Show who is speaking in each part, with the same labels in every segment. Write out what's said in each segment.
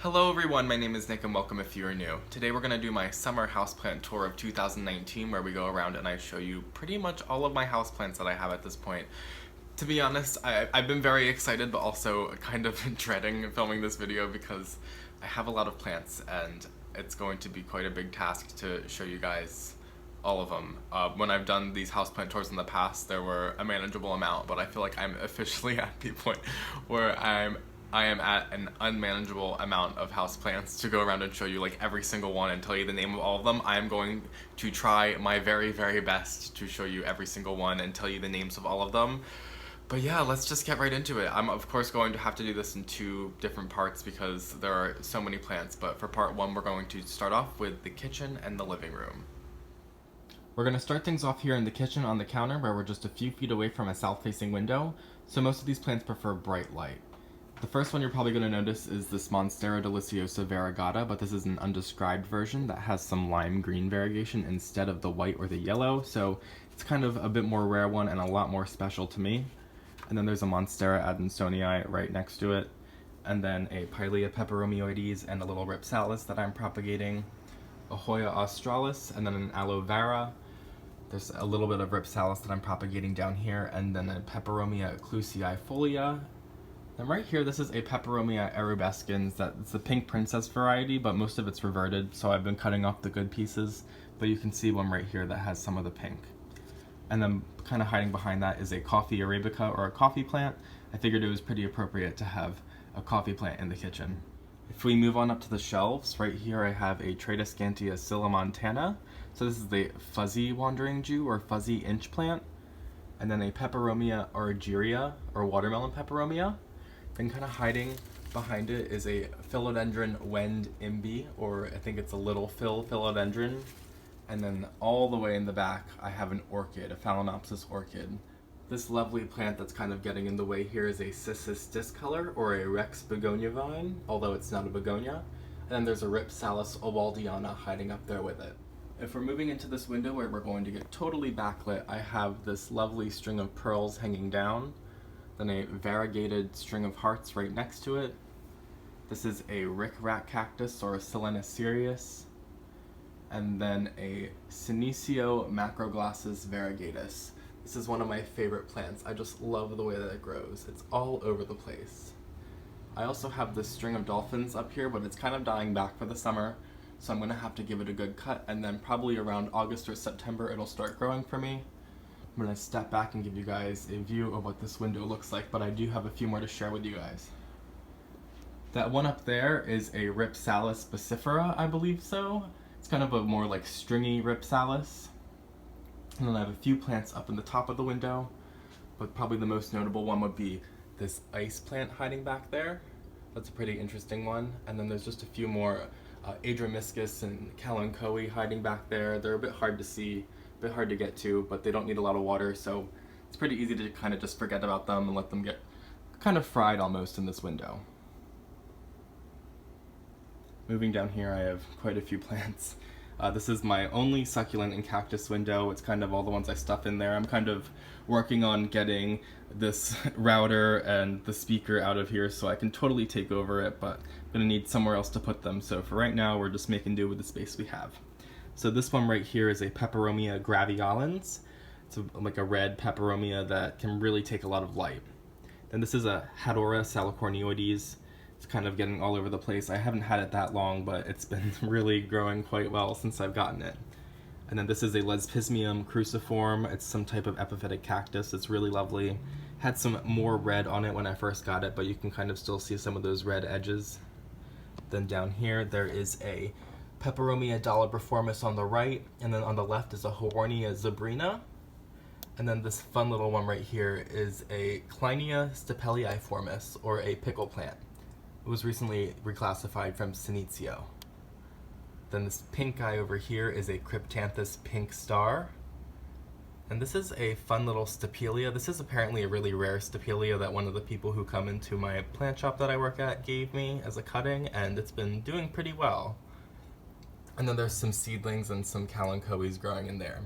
Speaker 1: Hello everyone, my name is Nick and welcome if you are new. Today we're going to do my summer houseplant tour of 2019 where we go around and I show you pretty much all of my houseplants that I have at this point. To be honest, I've been very excited but also kind of dreading filming this video because I have a lot of plants and it's going to be quite a big task to show you guys all of them. When I've done these houseplant tours in the past, there were a manageable amount, but I feel like I'm officially at the point where I am at an unmanageable amount of houseplants to go around and show you like every single one and tell you the name of all of them. I am going to try my very, very best to show you every single one and tell you the names of all of them. But yeah, let's just get right into it. I'm of course going to have to do this in two different parts because there are so many plants, but for part one we're going to start off with the kitchen and the living room. We're going to start things off here in the kitchen on the counter where we're just a few feet away from a south-facing window, so most of these plants prefer bright light. The first one you're probably going to notice is this Monstera deliciosa variegata, but this is an undescribed version that has some lime green variegation instead of the white or the yellow, so it's kind of a bit more rare one and a lot more special to me. And then there's a Monstera adansonii right next to it, and then a Pilea peperomioides and a little Ripsalis that I'm propagating, a Hoya australis, and then an aloe vera. There's a little bit of Ripsalis that I'm propagating down here, and then a Peperomia occlusii folia. And right here, this is a Peperomia erubescens. It's the pink princess variety, but most of it's reverted, so I've been cutting off the good pieces. But you can see one right here that has some of the pink. And then kind of hiding behind that is a coffee arabica or a coffee plant. I figured it was pretty appropriate to have a coffee plant in the kitchen. If we move on up to the shelves, right here I have a Tradescantia syllomontana. So this is the fuzzy wandering Jew or fuzzy inch plant. And then a Peperomia orangeria or watermelon peperomia. Then kind of hiding behind it is a Philodendron wend imbi, or I think it's a little philodendron. And then all the way in the back, I have an orchid, a Phalaenopsis orchid. This lovely plant that's kind of getting in the way here is a CISSUS discolor, or a Rex begonia vine, although it's not a begonia. And then there's a Ripsalis obaldiana hiding up there with it. If we're moving into this window where we're going to get totally backlit, I have this lovely string of pearls hanging down. Then a variegated string of hearts right next to it. This is a rick-rack cactus or a Silenocereus. And then a Senecio macroglossus variegatus. This is one of my favorite plants. I just love the way that it grows. It's all over the place. I also have this string of dolphins up here, but it's kind of dying back for the summer, so I'm going to have to give it a good cut, and then probably around August or September it'll start growing for me. I'm going to step back and give you guys a view of what this window looks like, but I do have a few more to share with you guys. That one up there is a Ripsalis spicifera, I believe so. It's kind of a more like stringy Ripsalis. And then I have a few plants up in the top of the window, but probably the most notable one would be this ice plant hiding back there. That's a pretty interesting one. And then there's just a few more Adromiscus and Kalanchoe hiding back there. They're a bit hard to see, a bit hard to get to, but they don't need a lot of water, so it's pretty easy to kind of just forget about them and let them get kind of fried almost in this window. Moving down here, I have quite a few plants. This is my only succulent and cactus window. It's kind of all the ones I stuff in there. I'm kind of working on getting this router and the speaker out of here so I can totally take over it, but I'm going to need somewhere else to put them. So for right now, we're just making do with the space we have. So this one right here is a Peperomia graveolens. It's like a red peperomia that can really take a lot of light. Then this is a Hadora salicornioides. It's kind of getting all over the place. I haven't had it that long, but it's been really growing quite well since I've gotten it. And then this is a Lespismium cruciform. It's some type of epiphytic cactus. It's really lovely. Had some more red on it when I first got it, but you can kind of still see some of those red edges. Then down here, there is a Peperomia dolibriformis on the right, and then on the left is a Hoornia zebrina. And then this fun little one right here is a Kleinia stapeliiformis, or a pickle plant. It was recently reclassified from Senecio. Then this pink guy over here is a Cryptanthus pink star. And this is a fun little stapelia. This is apparently a really rare stapelia that one of the people who come into my plant shop that I work at gave me as a cutting, and it's been doing pretty well. And then there's some seedlings and some Kalanchoes growing in there.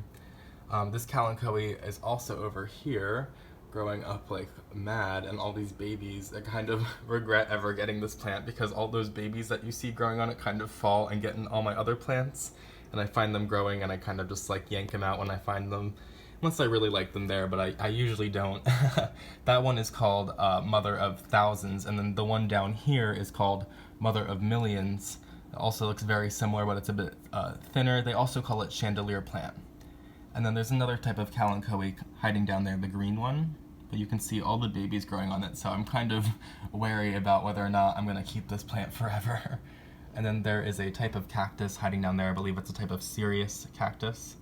Speaker 1: This Kalanchoe is also over here, growing up like mad, and all these babies. I kind of regret ever getting this plant because all those babies that you see growing on it kind of fall and get in all my other plants, and I find them growing and I kind of just like yank them out when I find them, unless I really like them there, but I usually don't. That one is called Mother of Thousands, and then the one down here is called Mother of Millions. It also looks very similar, but it's a bit thinner. They also call it chandelier plant. And then there's another type of kalanchoe hiding down there, the green one, but you can see all the babies growing on it, so I'm kind of wary about whether or not I'm gonna keep this plant forever. And then there is a type of cactus hiding down there. I believe it's a type of Sirius cactus.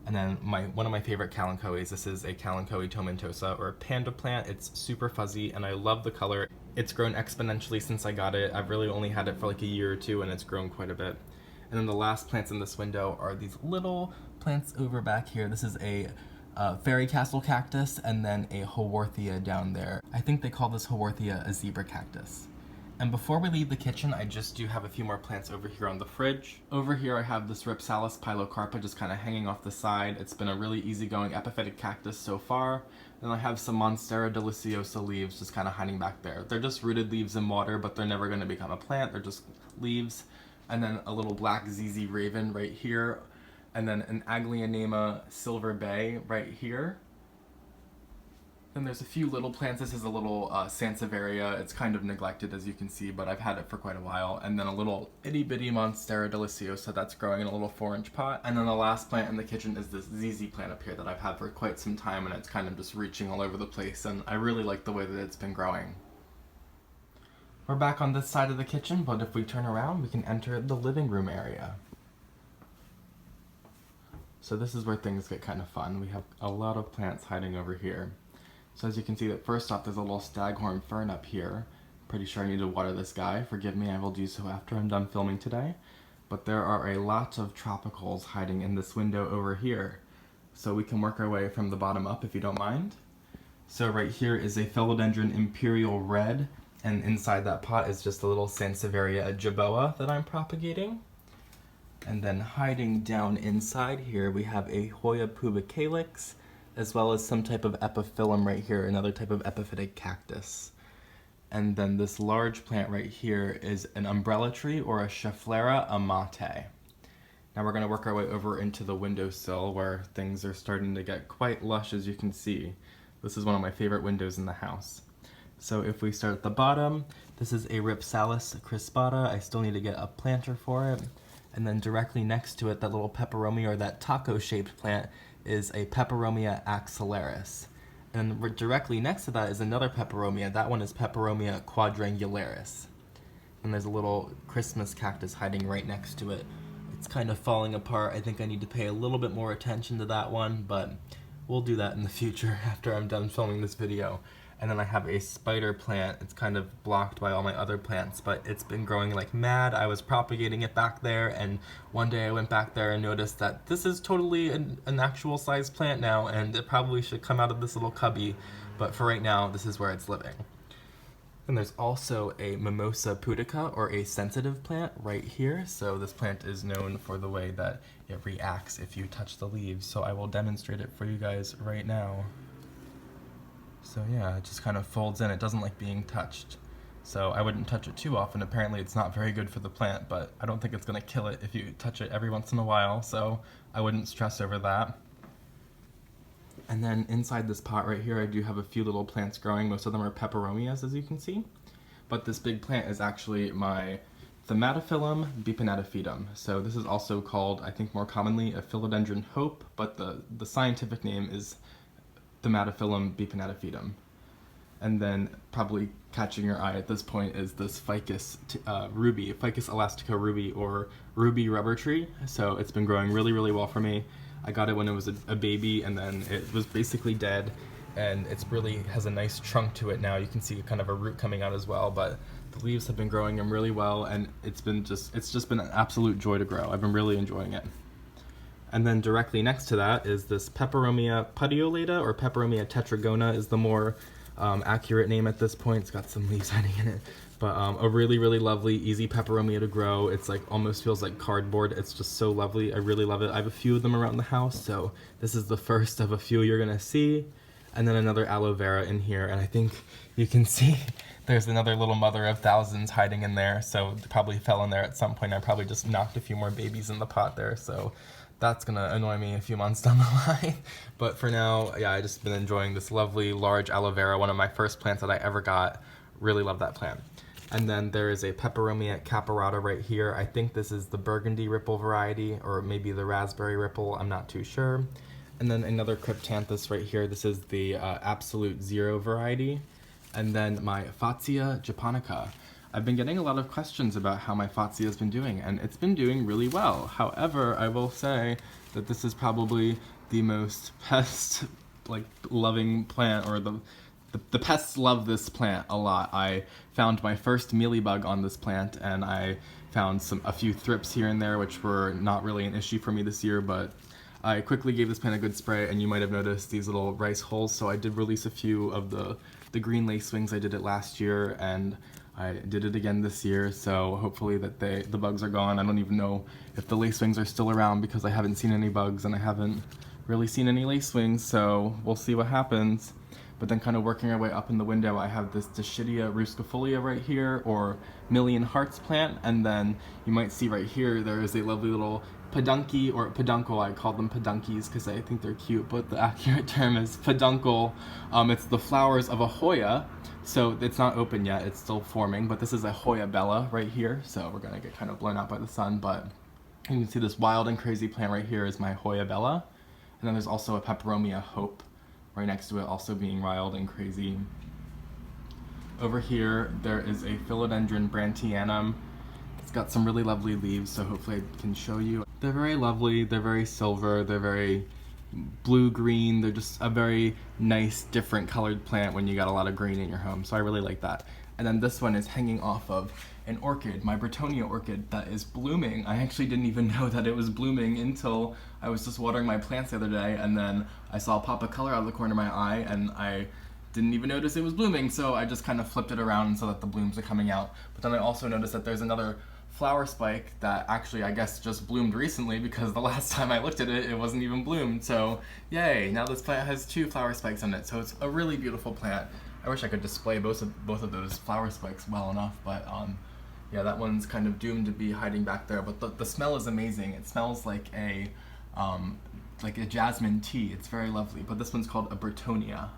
Speaker 1: And then one of my favorite kalanchoes, this is a kalanchoe tomentosa, or a panda plant. It's super fuzzy and I love the color. It's grown exponentially since I got it. I've really only had it for like a year or two and it's grown quite a bit. And then the last plants in this window are these little plants over back here. This is a fairy castle cactus and then a haworthia down there. I think they call this haworthia a zebra cactus. And before we leave the kitchen, I just do have a few more plants over here on the fridge. Over here I have this Ripsalis pilocarpa just kind of hanging off the side. It's been a really easygoing epiphytic cactus so far. And I have some Monstera deliciosa leaves just kind of hiding back there. They're just rooted leaves in water, but they're never going to become a plant. They're just leaves. And then a little black ZZ raven right here. And then an Aglionema silver bay right here. Then there's a few little plants. This is a little Sansevieria. It's kind of neglected, as you can see, but I've had it for quite a while. And then a little itty bitty Monstera deliciosa that's growing in a little 4-inch pot. And then the last plant in the kitchen is this ZZ plant up here that I've had for quite some time, and it's kind of just reaching all over the place, and I really like the way that it's been growing. We're back on this side of the kitchen, but if we turn around, we can enter the living room area. So this is where things get kind of fun. We have a lot of plants hiding over here. So as you can see, that first off, there's a little staghorn fern up here. Pretty sure I need to water this guy. Forgive me, I will do so after I'm done filming today. But there are a lot of tropicals hiding in this window over here. So we can work our way from the bottom up if you don't mind. So right here is a Philodendron Imperial Red, and inside that pot is just a little Sansevieria jaboa that I'm propagating. And then hiding down inside here, we have a Hoya pubicalyx, as well as some type of epiphyllum right here, another type of epiphytic cactus. And then this large plant right here is an umbrella tree, or a Schefflera amate. Now we're going to work our way over into the windowsill where things are starting to get quite lush, as you can see. This is one of my favorite windows in the house. So if we start at the bottom, this is a Ripsalis crispata. I still need to get a planter for it. And then directly next to it, that little peperomia, or that taco-shaped plant, is a Peperomia axillaris. And directly next to that is another peperomia. That one is Peperomia quadrangularis. And there's a little Christmas cactus hiding right next to it. It's kind of falling apart. I think I need to pay a little bit more attention to that one, but we'll do that in the future after I'm done filming this video. And then I have a spider plant. It's kind of blocked by all my other plants, but it's been growing like mad. I was propagating it back there, and one day I went back there and noticed that this is totally an actual size plant now, and it probably should come out of this little cubby, but for right now, this is where it's living. And there's also a Mimosa pudica, or a sensitive plant, right here. So this plant is known for the way that it reacts if you touch the leaves, so I will demonstrate it for you guys right now. So yeah, it just kind of folds in. It doesn't like being touched. So I wouldn't touch it too often. Apparently it's not very good for the plant, but I don't think it's going to kill it if you touch it every once in a while, so I wouldn't stress over that. And then inside this pot right here, I do have a few little plants growing. Most of them are peperomias, as you can see. But this big plant is actually my Thematophyllum bipinnatifidum. So this is also called, I think more commonly, a philodendron hope, but the scientific name is Thematophyllum bipinnatifidum. And then probably catching your eye at this point is this ficus ruby, Ficus elastica ruby, or ruby rubber tree. So it's been growing really, really well for me. I got it when it was a baby, and then it was basically dead, and it's really has a nice trunk to it now. You can see kind of a root coming out as well, but the leaves have been growing them really well, and it's just been an absolute joy to grow. I've been really enjoying it. And then directly next to that is this Peperomia pudiolata, or Peperomia tetragona is the more accurate name at this point. It's got some leaves hiding in it. But a really, really lovely, easy peperomia to grow. It's like almost feels like cardboard. It's just so lovely. I really love it. I have a few of them around the house, so this is the first of a few you're gonna see. and then another aloe vera in here, and I think you can see there's another little mother of thousands hiding in there, so it probably fell in there at some point. I probably just knocked a few more babies in the pot there, so that's gonna annoy me a few months down the line. But for now, yeah, I just been enjoying this lovely large aloe vera, one of my first plants that I ever got. Really love that plant. And then there is a Peperomia caparata right here. I think this is the burgundy ripple variety, or maybe the raspberry ripple, I'm not too sure. And then another cryptanthus right here. This is the absolute zero variety. And then my Fatsia japonica. I've been getting a lot of questions about how my Fatsia has been doing, and it's been doing really well. However, I will say that this is probably the most pest loving plant, or the pests love this plant a lot. I found my first mealybug on this plant, and I found a few thrips here and there, which were not really an issue for me this year, but I quickly gave this plant a good spray, and you might have noticed these little rice holes, so I did release a few of the green lacewings. I did it last year, and I did it again this year, so hopefully that the bugs are gone. I don't even know if the lacewings are still around because I haven't seen any bugs, and I haven't really seen any lacewings, so we'll see what happens. But then kind of working our way up in the window, I have this Dischidia ruscifolia right here, or Million Hearts plant, and then you might see right here there is a lovely little peduncle, or peduncle. I call them pedunkies because I think they're cute, but the accurate term is peduncle. It's the flowers of a Hoya, so it's not open yet, it's still forming, but this is a Hoya bella right here, so we're gonna get kind of blown out by the sun, but you can see this wild and crazy plant right here is my Hoya bella, and then there's also a Peperomia hope right next to it, also being wild and crazy. Over here, there is a Philodendron BRANDTIANUM. It's got some really lovely leaves, so hopefully I can show you. They're very lovely, they're very silver, they're very blue-green, they're just a very nice, different colored plant when you got a lot of green in your home, so I really like that. And then this one is hanging off of an orchid, my Britonia orchid, that is blooming. I actually didn't even know that it was blooming until I was just watering my plants the other day, and then I saw a pop of color out of the corner of my eye, and I didn't even notice it was blooming, so I just kind of flipped it around so that the blooms are coming out. But then I also noticed that there's another flower spike that actually I guess just bloomed recently, because the last time I looked at it, it wasn't even bloomed. So yay, now this plant has 2 flower spikes on it, so it's a really beautiful plant. I wish I could display both of those flower spikes well enough, but yeah, that one's kind of doomed to be hiding back there, but the smell is amazing. It smells like a jasmine tea. It's very lovely, but this one's called a Britonia.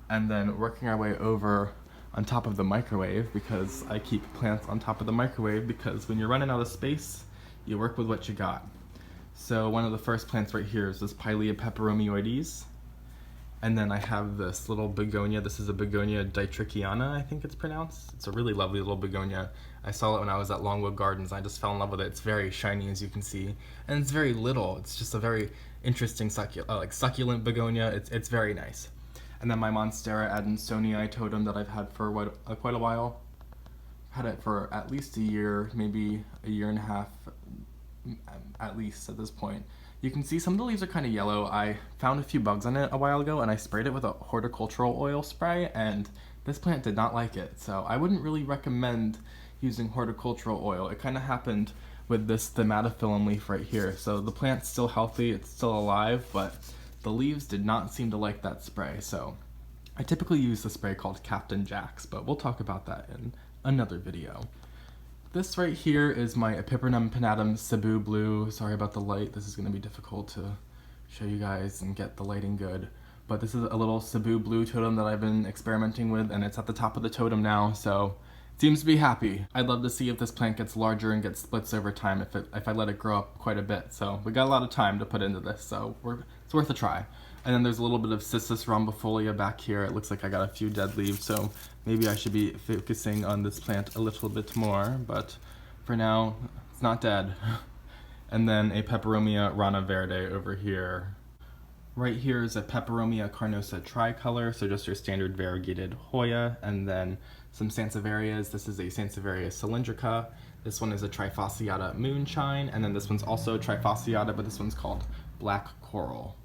Speaker 1: And then working our way over on top of the microwave, because I keep plants on top of the microwave, because when you're running out of space, you work with what you got. So one of the first plants right here is this Pilea peperomioides. And then I have this little begonia. This is a begonia ditrichiana, I think it's pronounced. It's a really lovely little begonia. I saw it when I was at Longwood Gardens. I just fell in love with it. It's very shiny, as you can see. And it's very little. It's just a very interesting succulent begonia. It's very nice. And then my Monstera adansonii totem that I've had for quite a while. Had it for at least a year, maybe a year and a half, at least at this point. You can see some of the leaves are kind of yellow. I found a few bugs on it a while ago, and I sprayed it with a horticultural oil spray, and this plant did not like it. So I wouldn't really recommend using horticultural oil. It kind of happened with this Thematophyllum leaf right here. So the plant's still healthy, it's still alive, but the leaves did not seem to like that spray. So I typically use the spray called Captain Jack's, but we'll talk about that in another video. This right here is my Epiperonum pinnatum Cebu Blue. Sorry about the light, this is going to be difficult to show you guys and get the lighting good. But this is a little Cebu Blue totem that I've been experimenting with, and it's at the top of the totem now, so it seems to be happy. I'd love to see if this plant gets larger and gets splits over time if I let it grow up quite a bit. So we got a lot of time to put into this, so it's worth a try. And then there's a little bit of CISSUS rhombifolia back here. It looks like I got a few dead leaves, so maybe I should be focusing on this plant a little bit more, but for now, it's not dead. And then a Peperomia rana verde over here. Right here is a Peperomia carnosa tricolor, so just your standard variegated Hoya, and then some Sansevierias. This is a Sansevieria cylindrica. This one is a Trifasciata moonshine, and then this one's also Trifasciata, but this one's called black coral.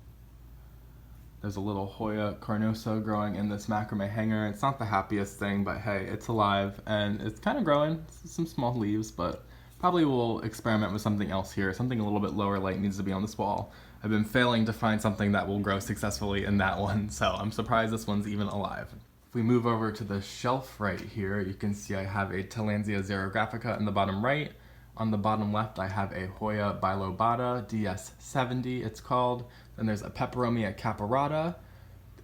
Speaker 1: There's a little Hoya carnosa growing in this macrame hanger. It's not the happiest thing, but hey, it's alive, and it's kind of growing. Some small leaves, but Probably will experiment with something else here. Something a little bit lower light needs to be on this wall. I've been failing to find something that will grow successfully in that one, so I'm surprised this one's even alive. If we move over to the shelf right here, you can see I have a Tillandsia xerographica in the bottom right. On the bottom left, I have a Hoya bilobata, DS70 it's called. Then there's a Peperomia caparata.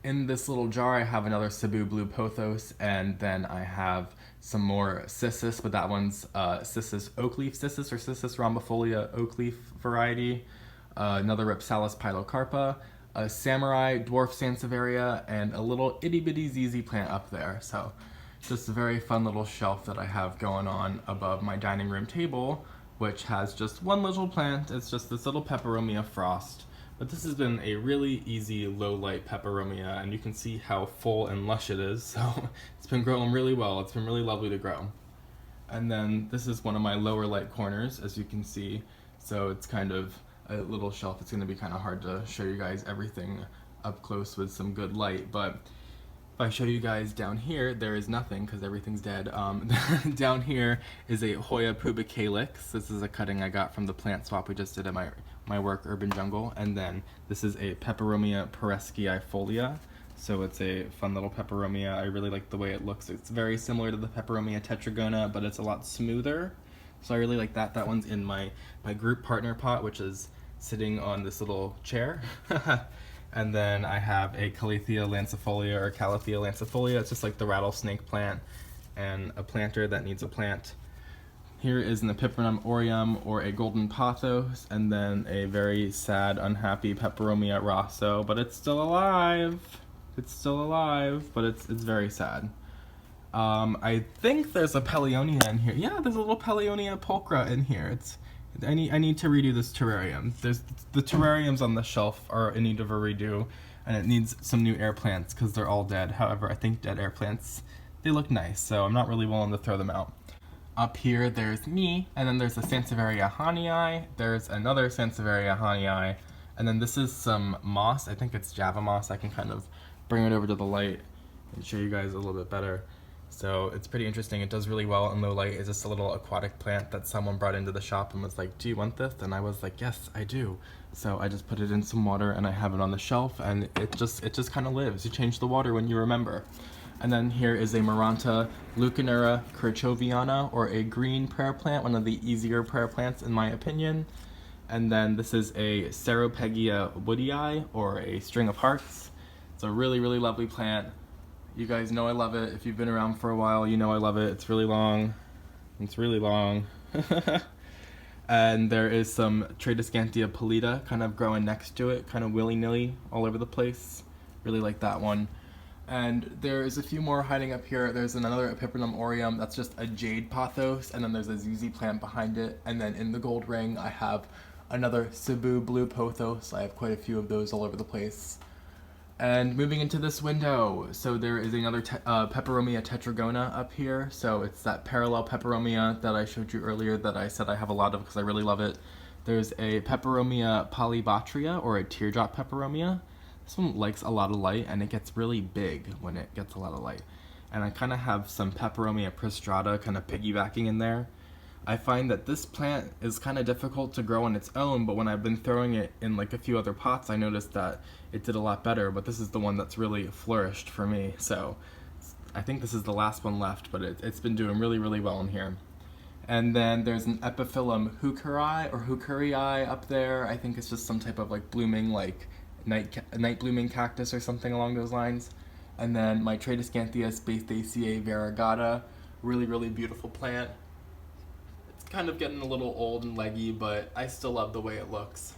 Speaker 1: In this little jar, I have another Cebu blue pothos, and then I have some more CISSUS, but that one's CISSUS oakleaf CISSUS or CISSUS rhombifolia oakleaf variety. Another Ripsalis pilocarpa, a Samurai dwarf Sansevieria, and a little itty bitty ZZ plant up there. So just a very fun little shelf that I have going on above my dining room table, which has just one little plant. It's just this little Peperomia frost. But this has been a really easy low light Peperomia, and you can see how full and lush it is. So it's been growing really well. It's been really lovely to grow. And then this is one of my lower light corners, as you can see. So it's kind of a little shelf. It's going to be kind of hard to show you guys everything up close with some good light, but if I show you guys down here, there is nothing because everything's dead. Down here is a Hoya pubicalix. This is a cutting I got from the plant swap we just did at my work, Urban Jungle. And then this is a Peperomia peresciifolia. So it's a fun little Peperomia. I really like the way it looks. It's very similar to the Peperomia tetragona, but it's a lot smoother. So I really like that. That one's in my group partner pot, which is sitting on this little chair. And then I have a Calathea lancifolia or Calathea lancifolia. It's just like the rattlesnake plant, and a planter that needs a plant. Here is an Epiperonum aureum or a golden pothos, and then a very sad, unhappy Peperomia rosso, but it's still alive. It's still alive, but it's very sad. I think there's a Peleonia in here. Yeah, there's a little Peleonia pulchra in here. I need to redo this terrarium. The terrariums on the shelf are in need of a redo, and it needs some new air plants because they're all dead. However, I think dead air plants, they look nice, so I'm not really willing to throw them out. Up here, there's me, and then there's a Sansevieria hanii. There's another Sansevieria hanii, and then this is some moss. I think it's Java moss. I can kind of bring it over to the light and show you guys a little bit better. So it's pretty interesting. It does really well in low light. It's just a little aquatic plant that someone brought into the shop and was like, do you want this? And I was like, yes, I do. So I just put it in some water and I have it on the shelf, and it just kind of lives. You change the water when you remember. And then here is a Maranta Leucanura kirchoviana, or a green prayer plant, one of the easier prayer plants in my opinion. And then this is a Ceropegia woodii, or a string of hearts. It's a really, really lovely plant. You guys know I love it. If you've been around for a while, you know I love it. It's really long. It's really long. And there is some Tradescantia pallida kind of growing next to it, kind of willy-nilly all over the place. Really like that one. And there is a few more hiding up here. There's another Epiperonum aureum that's just a jade pothos, and then there's a ZZ plant behind it. And then in the gold ring, I have another Cebu blue pothos. I have quite a few of those all over the place. And moving into this window, so there is another Peperomia tetragona up here. So it's that parallel Peperomia that I showed you earlier that I said I have a lot of because I really love it. There's a Peperomia polybatria, or a teardrop Peperomia. This one likes a lot of light, and it gets really big when it gets a lot of light. And I kind of have some Peperomia prostrata kind of piggybacking in there. I find that this plant is kind of difficult to grow on its own, but when I've been throwing it in like a few other pots, I noticed that it did a lot better, but this is the one that's really flourished for me. So I think this is the last one left, but it's been doing really, really well in here. And then there's an Epiphyllum heucherii, or heucherii up there. I think it's just some type of like blooming, like night blooming cactus or something along those lines. And then my Tradescantia spaceaceae variegata, really, really beautiful plant. Kind of getting a little old and leggy, but I still love the way it looks.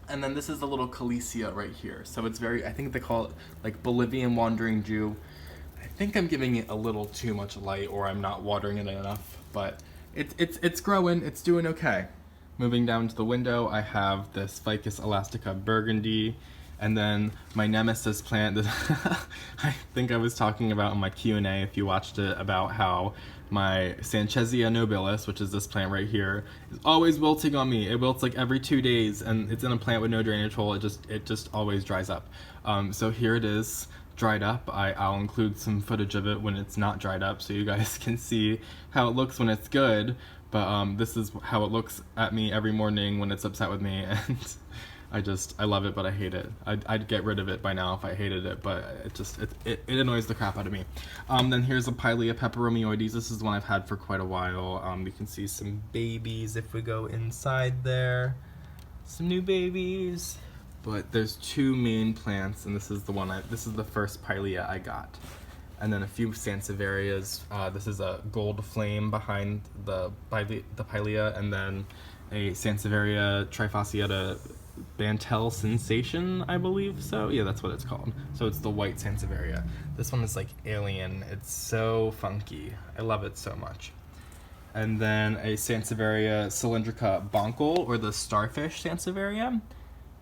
Speaker 1: And then this is a little Calesia right here. So it's very, I think they call it like Bolivian wandering Jew. I think I'm giving it a little too much light, or I'm not watering it enough, but it's growing, it's doing okay. Moving down to the window, I have this Ficus elastica burgundy, and then my nemesis plant that I think I was talking about in my Q&A if you watched it, about how my Sanchezia nobilis, which is this plant right here, is always wilting on me. It wilts like every 2 days, and it's in a plant with no drainage hole. It just always dries up. So here it is, dried up. I'll include some footage of it when it's not dried up so you guys can see how it looks when it's good. But this is how it looks at me every morning when it's upset with me, and I love it, but I hate it. I'd get rid of it by now if I hated it, but it annoys the crap out of me. Then here's a Pilea peperomioides. This is one I've had for quite a while. You can see some babies if we go inside there. Some new babies. But there's two main plants, and this is the first Pilea I got. And then a few Sansevierias. This is a gold flame behind the Pilea, and then a Sansevieria trifasciata Bantel Sensation, I believe so. Yeah, that's what it's called. So it's the white Sansevieria. This one is like alien. It's so funky. I love it so much. And then a Sansevieria cylindrica Bonkel, or the starfish Sansevieria.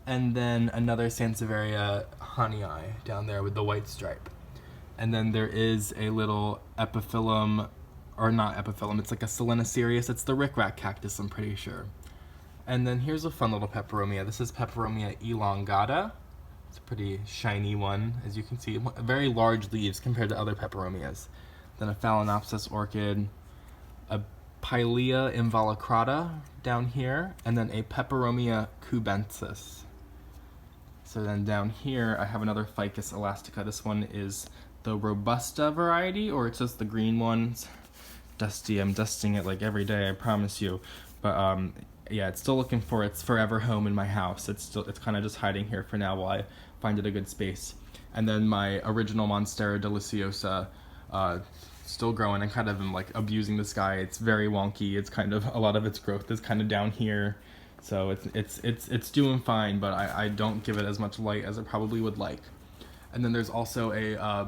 Speaker 1: And then another Sansevieria honeyi down there with the white stripe. And then there is a little epiphyllum, or not epiphyllum, it's like a Selenocerius. It's the rickrack cactus, I'm pretty sure. And then here's a fun little peperomia. This is Peperomia elongata. It's a pretty shiny one, as you can see. Very large leaves compared to other peperomias. Then a Phalaenopsis orchid, a Pilea involucrata down here, and then a Peperomia cubensis. So then down here, I have another Ficus elastica. This one is the Robusta variety, or it's just the green ones. Dusty, I'm dusting it like every day, I promise you. But yeah, it's still looking for its forever home in my house. It's kind of just hiding here for now while I find it a good space. And then my original Monstera deliciosa, still growing. I kind of am like abusing this guy. It's very wonky. It's kind of, a lot of its growth is kind of down here. So it's doing fine, but I don't give it as much light as it probably would like. And then there's also a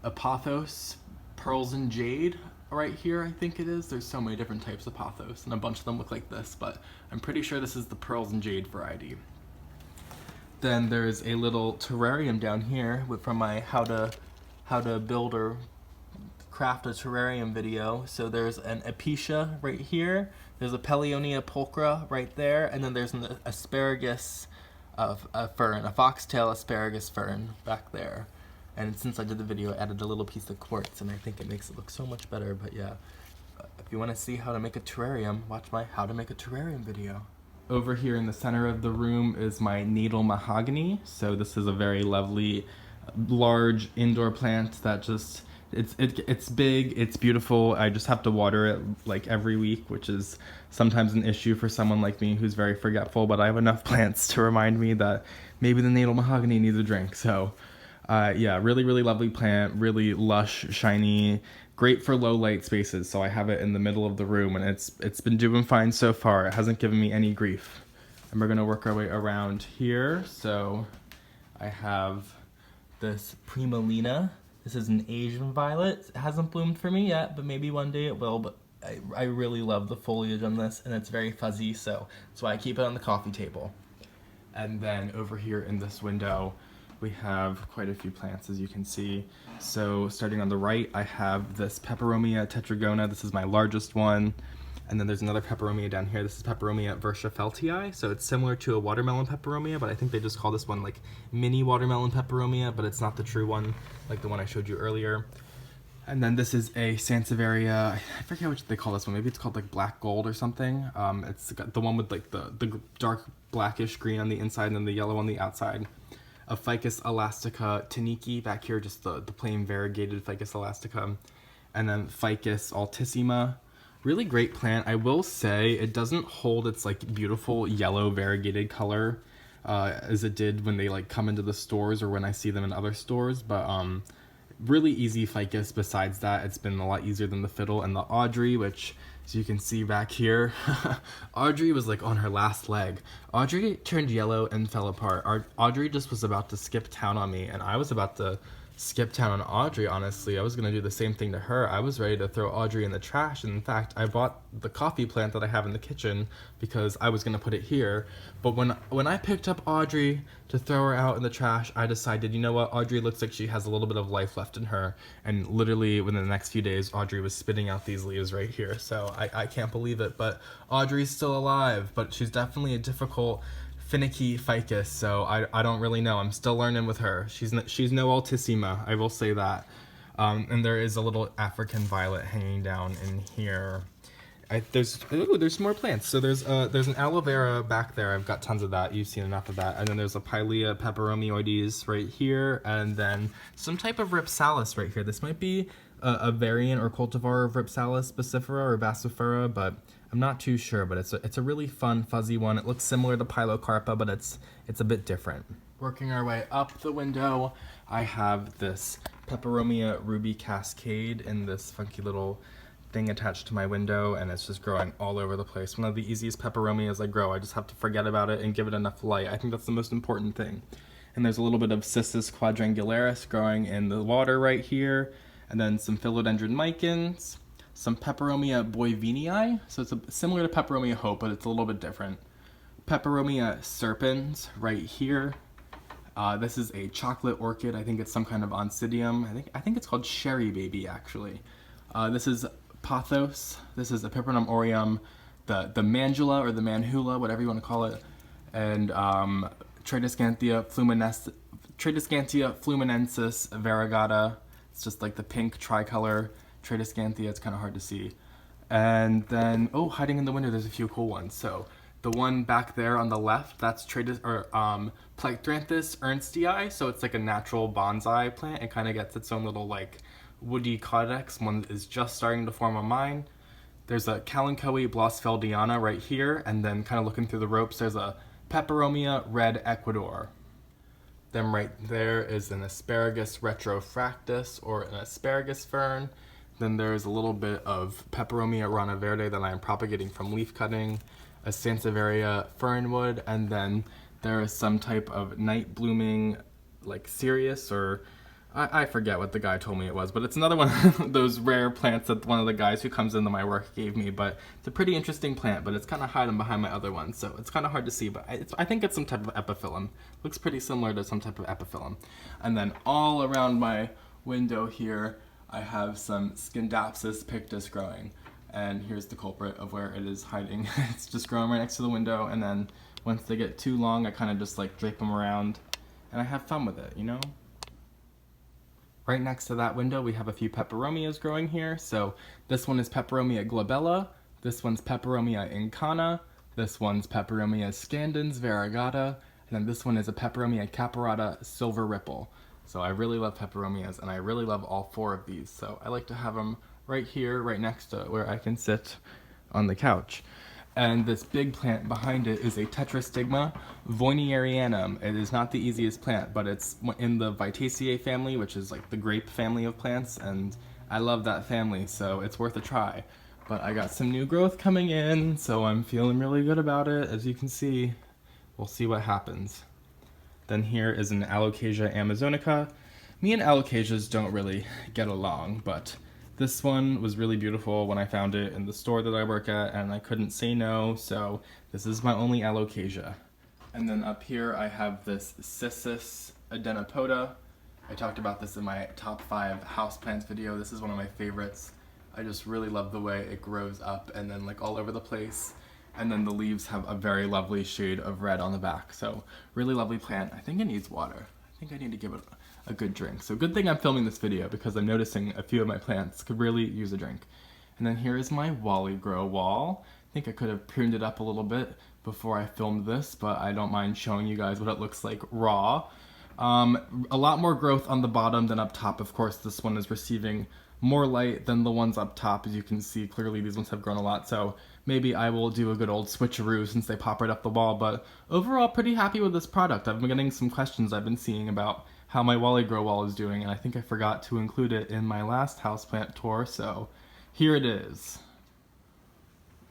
Speaker 1: Apothos Pearls and Jade right here, I think it is. There's so many different types of pothos, and a bunch of them look like this, but I'm pretty sure this is the Pearls and Jade variety. Then there's a little terrarium down here from my how to build or craft a terrarium video. So there's an Apicia right here, there's a Peleonia pulchra right there, and then there's an asparagus fern, a foxtail asparagus fern back there. And since I did the video, I added a little piece of quartz, and I think it makes it look so much better. But yeah, if you want to see how to make a terrarium, watch my how to make a terrarium video. Over here in the center of the room is my needle mahogany. So this is a very lovely, large indoor plant that just, it's big, it's beautiful. I just have to water it like every week, which is sometimes an issue for someone like me who's very forgetful, but I have enough plants to remind me that maybe the needle mahogany needs a drink. So yeah, really, really lovely plant, really lush, shiny, great for low light spaces. So I have it in the middle of the room, and it's been doing fine so far. It hasn't given me any grief. And we're gonna work our way around here. So I have this Primalina. This is an Asian violet. It hasn't bloomed for me yet, but maybe one day it will. But I really love the foliage on this, and it's very fuzzy, so that's why I keep it on the coffee table. And then over here in this window, we have quite a few plants, as you can see. So starting on the right, I have this Peperomia tetragona. This is my largest one. And then there's another Peperomia down here. This is Peperomia verschaffeltii. So it's similar to a watermelon Peperomia, but I think they just call this one like mini watermelon Peperomia, but it's not the true one, like the one I showed you earlier. And then this is a Sansevieria. I forget what they call this one. Maybe it's called like black gold or something. It's got the one with like the dark blackish green on the inside and then the yellow on the outside. A Ficus elastica taniki back here, just the plain variegated Ficus elastica. And then Ficus altissima. Really great plant. I will say it doesn't hold its like beautiful yellow variegated color as it did when they like come into the stores or when I see them in other stores, but really easy ficus. Besides that, it's been a lot easier than the fiddle and the Audrey, which, as you can see back here, Audrey was like on her last leg. Audrey turned yellow and fell apart. Audrey just was about to skip town on me, and I was about to skip town on Audrey, honestly. I was gonna do the same thing to her. I was ready to throw Audrey in the trash, and in fact, I bought the coffee plant that I have in the kitchen because I was gonna put it here. But when I picked up Audrey to throw her out in the trash, I decided, you know what, Audrey looks like she has a little bit of life left in her, and literally within the next few days, Audrey was spitting out these leaves right here, so I can't believe it. But Audrey's still alive, but she's definitely a difficult, finicky ficus, so I don't really know. I'm still learning with her. She's no ALTISSIMA, I will say that. And there is a little African violet hanging down in here. there's more plants. So there's an aloe vera back there. I've got tons of that. You've seen enough of that. And then there's a Pilea peperomioides right here, and then some type of Rhipsalis right here. This might be a variant or cultivar of Rhipsalis spicifera or Vasifera, but I'm not too sure. But it's a really fun fuzzy one. It looks similar to Pilocarpa, but it's a bit different. Working our way up the window, I have this Peperomia Ruby Cascade in this funky little thing attached to my window, and it's just growing all over the place. One of the easiest peperomias I grow. I just have to forget about it and give it enough light. I think that's the most important thing. And there's a little bit of CISSUS quadrangularis growing in the water right here, and then some philodendron micans, some Peperomia boyvenii, so it's similar to Peperomia hope, but it's a little bit different. Peperomia serpens right here. This is a chocolate orchid. I think it's some kind of oncidium. I think it's called Sherry Baby, actually. This is Pothos. This is a Piperonum aureum, the Mandula or the Manhula, whatever you want to call it, and Tradescantia fluminensis variegata. It's just like the pink tricolor Tradescantia. It's kind of hard to see. And then, hiding in the window, there's a few cool ones. So the one back there on the left, that's Plectranthus ernstii. So it's like a natural bonsai plant. It kind of gets its own little like woody codex. One is just starting to form on mine. There's a Kalanchoe blossfeldiana right here, and then kind of looking through the ropes, there's a Peperomia red Ecuador. Then right there is an Asparagus retrofractus, or an asparagus fern. Then there's a little bit of Peperomia rana verde that I am propagating from leaf cutting, a Sansevieria fernwood, and then there is some type of night blooming, like Sirius, or I forget what the guy told me it was, but it's another one of those rare plants that one of the guys who comes into my work gave me. But it's a pretty interesting plant, but it's kind of hiding behind my other ones, so it's kind of hard to see, but I think it's some type of epiphyllum. Looks pretty similar to some type of epiphyllum. And then all around my window here, I have some Scindapsus pictus growing, and here's the culprit of where it is hiding. It's just growing right next to the window, and then once they get too long, I kind of just like drape them around, and I have fun with it, you know? Right next to that window, we have a few peperomias growing here. So this one is Peperomia glabella, this one's Peperomia incana, this one's Peperomia scandens variegata, and then this one is a Peperomia caparata silver ripple. So I really love peperomias, and I really love all four of these. So I like to have them right here, right next to where I can sit on the couch. And this big plant behind it is a Tetrastigma voynerianum. It is not the easiest plant, but it's in the Vitaceae family, which is like the grape family of plants, and I love that family, so it's worth a try. But I got some new growth coming in, so I'm feeling really good about it. As you can see, we'll see what happens. Then here is an Alocasia amazonica. Me and alocasias don't really get along, but this one was really beautiful when I found it in the store that I work at, and I couldn't say no, so this is my only alocasia. And then up here I have this CISSUS adenopoda. I talked about this in my top 5 houseplants video. This is one of my favorites. I just really love the way it grows up and then like all over the place. And then the leaves have a very lovely shade of red on the back. So really lovely plant. I think it needs water. I think I need to give it a good drink. So good thing I'm filming this video because I'm noticing a few of my plants could really use a drink. And then here is my Wally Grow wall. I think I could have pruned it up a little bit before I filmed this, but I don't mind showing you guys what it looks like raw. A lot more growth on the bottom than up top. Of course, this one is receiving more light than the ones up top. As you can see clearly, these ones have grown a lot, so maybe I will do a good old switcheroo since they pop right up the wall. But overall, pretty happy with this product. I've been getting some questions I've been seeing about how my Wally Grow wall is doing, and I think I forgot to include it in my last houseplant tour, so here it is.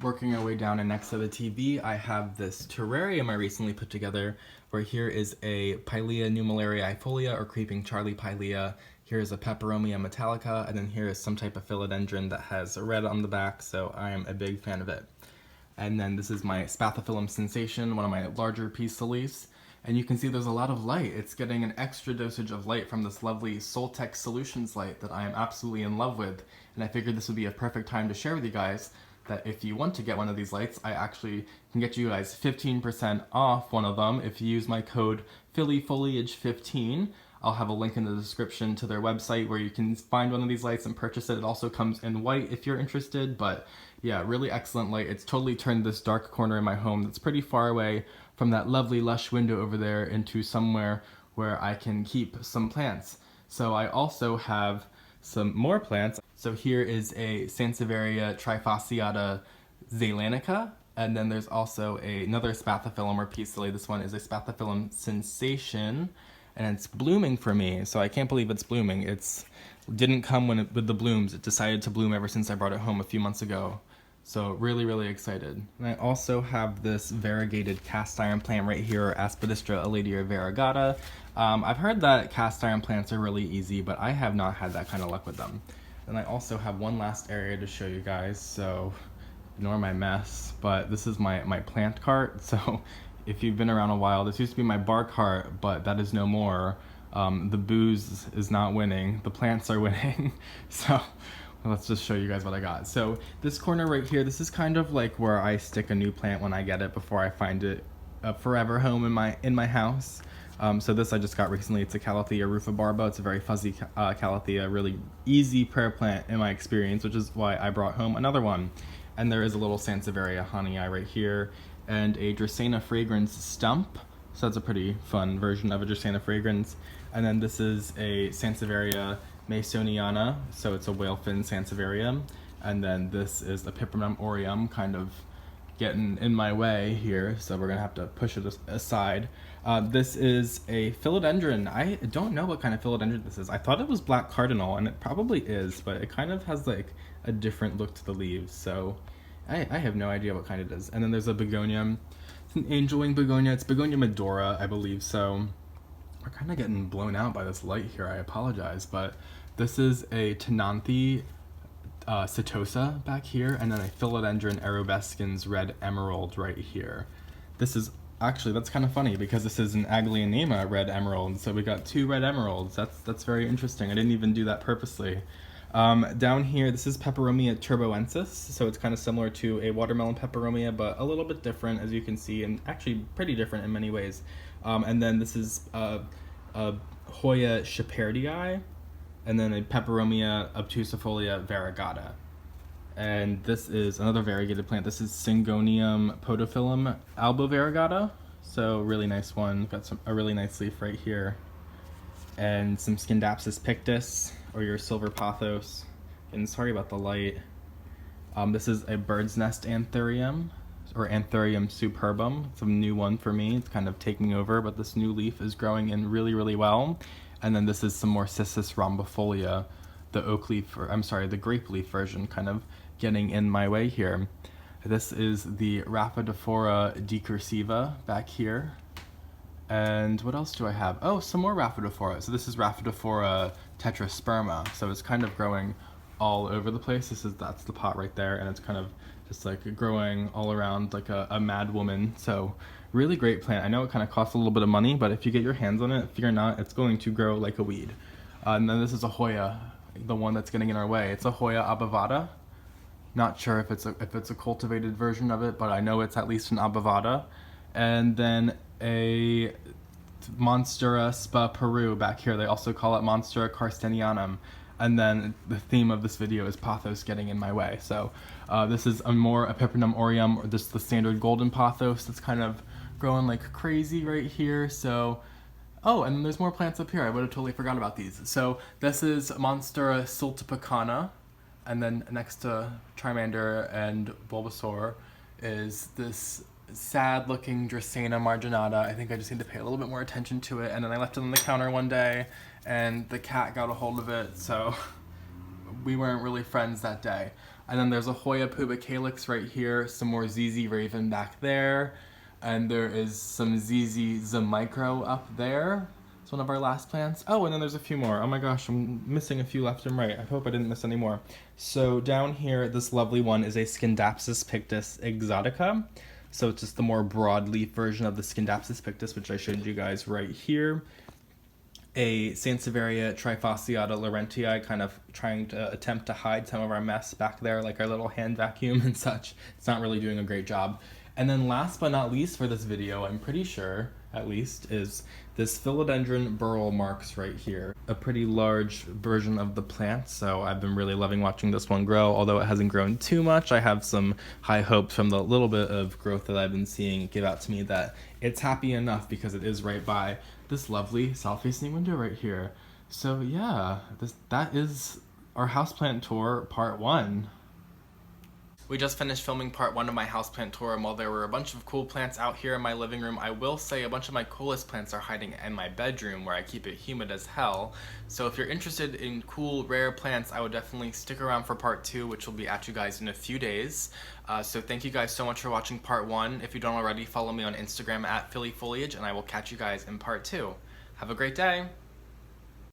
Speaker 1: Working our way down and next to the TV, I have this terrarium I recently put together, where here is a Pilea nummulariifolia, or creeping Charlie Pilea. Here is a Peperomia metallica, and then here is some type of philodendron that has a red on the back, so I am a big fan of it. And then this is my Spathiphyllum sensation, one of my larger piece leaves. And you can see there's a lot of light. It's getting an extra dosage of light from this lovely Soltech Solutions light that I am absolutely in love with. And I figured this would be a perfect time to share with you guys that if you want to get one of these lights, I actually can get you guys 15% off one of them if you use my code phillyfoliage15. I'll have a link in the description to their website where you can find one of these lights and purchase it. It also comes in white if you're interested, but Yeah, really excellent light. It's totally turned this dark corner in my home that's pretty far away from that lovely lush window over there into somewhere where I can keep some plants. So I also have some more plants. So here is a Sansevieria trifasciata zeylanica, and then there's also another spathiphyllum or peace-lily. This one is a spathiphyllum sensation, and it's blooming for me, so I can't believe it's blooming. It's didn't come with the blooms. It decided to bloom ever since I brought it home a few months ago. So really, really excited. And I also have this variegated cast iron plant right here, Aspidistra eladia variegata. I've heard that cast iron plants are really easy, but I have not had that kind of luck with them. And I also have one last area to show you guys, so ignore my mess, but this is my plant cart. So if you've been around a while, this used to be my bar cart, but that is no more. The booze is not winning, the plants are winning. So let's just show you guys what I got. So this corner right here, this is kind of like where I stick a new plant when I get it before I find it a forever home in my house. So this I just got recently. It's a Calathea rufibarba. It's a very fuzzy Calathea, really easy prayer plant in my experience, which is why I brought home another one. And there is a little Sansevieria honeyi right here, and a Dracaena fragrans stump. So that's a pretty fun version of a Dracaena fragrans. And then this is a Sansevieria masoniana, so it's a whalefin Sansevieria. And then this is the Peperomia aureum, kind of getting in my way here, so we're gonna have to push it aside. This is a philodendron. I don't know what kind of philodendron this is. I thought it was black cardinal, and it probably is, but it kind of has like a different look to the leaves, so I have no idea what kind it is. And then there's a begonia. It's an angel wing begonia. It's begonia medora, I believe. So we're kind of getting blown out by this light here. I apologize, but this is a Tenanthe setosa back here, and then a philodendron arabescens red emerald right here. This is actually, that's kind of funny because this is an Aglianema red emerald, so we got two red emeralds. That's very interesting. I didn't even do that purposely. Down here, this is Peperomia turboensis, so it's kind of similar to a watermelon peperomia, but a little bit different, as you can see, and actually pretty different in many ways. And then this is Hoya shepherdii, and then a Peperomia obtusifolia variegata. And this is another variegated plant. This is Syngonium podophyllum albovariegata, so really nice one. Got a really nice leaf right here. And some Scindapsus pictus, or your silver pothos. And sorry about the light. This is a bird's nest anthurium, or Anthurium superbum. It's a new one for me. It's kind of taking over, but this new leaf is growing in really, really well. And then this is some more CISSUS rhombifolia, the oak leaf, or I'm sorry, the grape leaf version, kind of getting in my way here. This is the Rhaphidophora decursiva back here. And what else do I have? Oh, some more Rhaphidophora. So this is Rhaphidophora tetrasperma. So it's kind of growing all over the place. That's the pot right there, and it's kind of just like growing all around like a mad woman. So really great plant. I know it kind of costs a little bit of money, but if you get your hands on it, fear not, it's going to grow like a weed. And then this is a Hoya, the one that's getting in our way. It's a Hoya abovata. Not sure if it's a cultivated version of it, but I know it's at least an abovata. And then a Monstera spa Peru back here. They also call it Monstera carstenianum. And then the theme of this video is pothos getting in my way. So this is a Peperomia aureum, or just the standard golden pothos that's kind of growing like crazy right here. So, oh, and then there's more plants up here. I would have totally forgot about these. So this is Monstera sultipacana, and then next to Trimander and Bulbasaur is this sad-looking Dracaena marginata. I think I just need to pay a little bit more attention to it. And then I left it on the counter one day, and the cat got a hold of it, so we weren't really friends that day. And then there's a Hoya pubicalyx right here, some more ZZ Raven back there, and there is some ZZ Zamicro up there. It's one of our last plants. Oh, and then there's a few more. Oh my gosh, I'm missing a few left and right. I hope I didn't miss any more. So down here, this lovely one is a Scindapsus pictus exotica. So it's just the more broadleaf version of the Scindapsus pictus, which I showed you guys right here. A Sansevieria trifasciata laurentii, kind of trying to attempt to hide some of our mess back there, like our little hand vacuum and such. It's not really doing a great job. And then last but not least for this video, I'm pretty sure, at least, is this philodendron burl marks right here. A pretty large version of the plant, so I've been really loving watching this one grow. Although it hasn't grown too much, I have some high hopes from the little bit of growth that I've been seeing give out to me that it's happy enough because it is right by this lovely south-facing window right here. So yeah, that is our houseplant tour part 1. We just finished filming part 1 of my houseplant tour, and while there were a bunch of cool plants out here in my living room, I will say a bunch of my coolest plants are hiding in my bedroom where I keep it humid as hell. So if you're interested in cool, rare plants, I would definitely stick around for part 2, which will be at you guys in a few days. So thank you guys so much for watching part 1. If you don't already, follow me on Instagram at phillyfoliage, and I will catch you guys in part 2. Have a great day!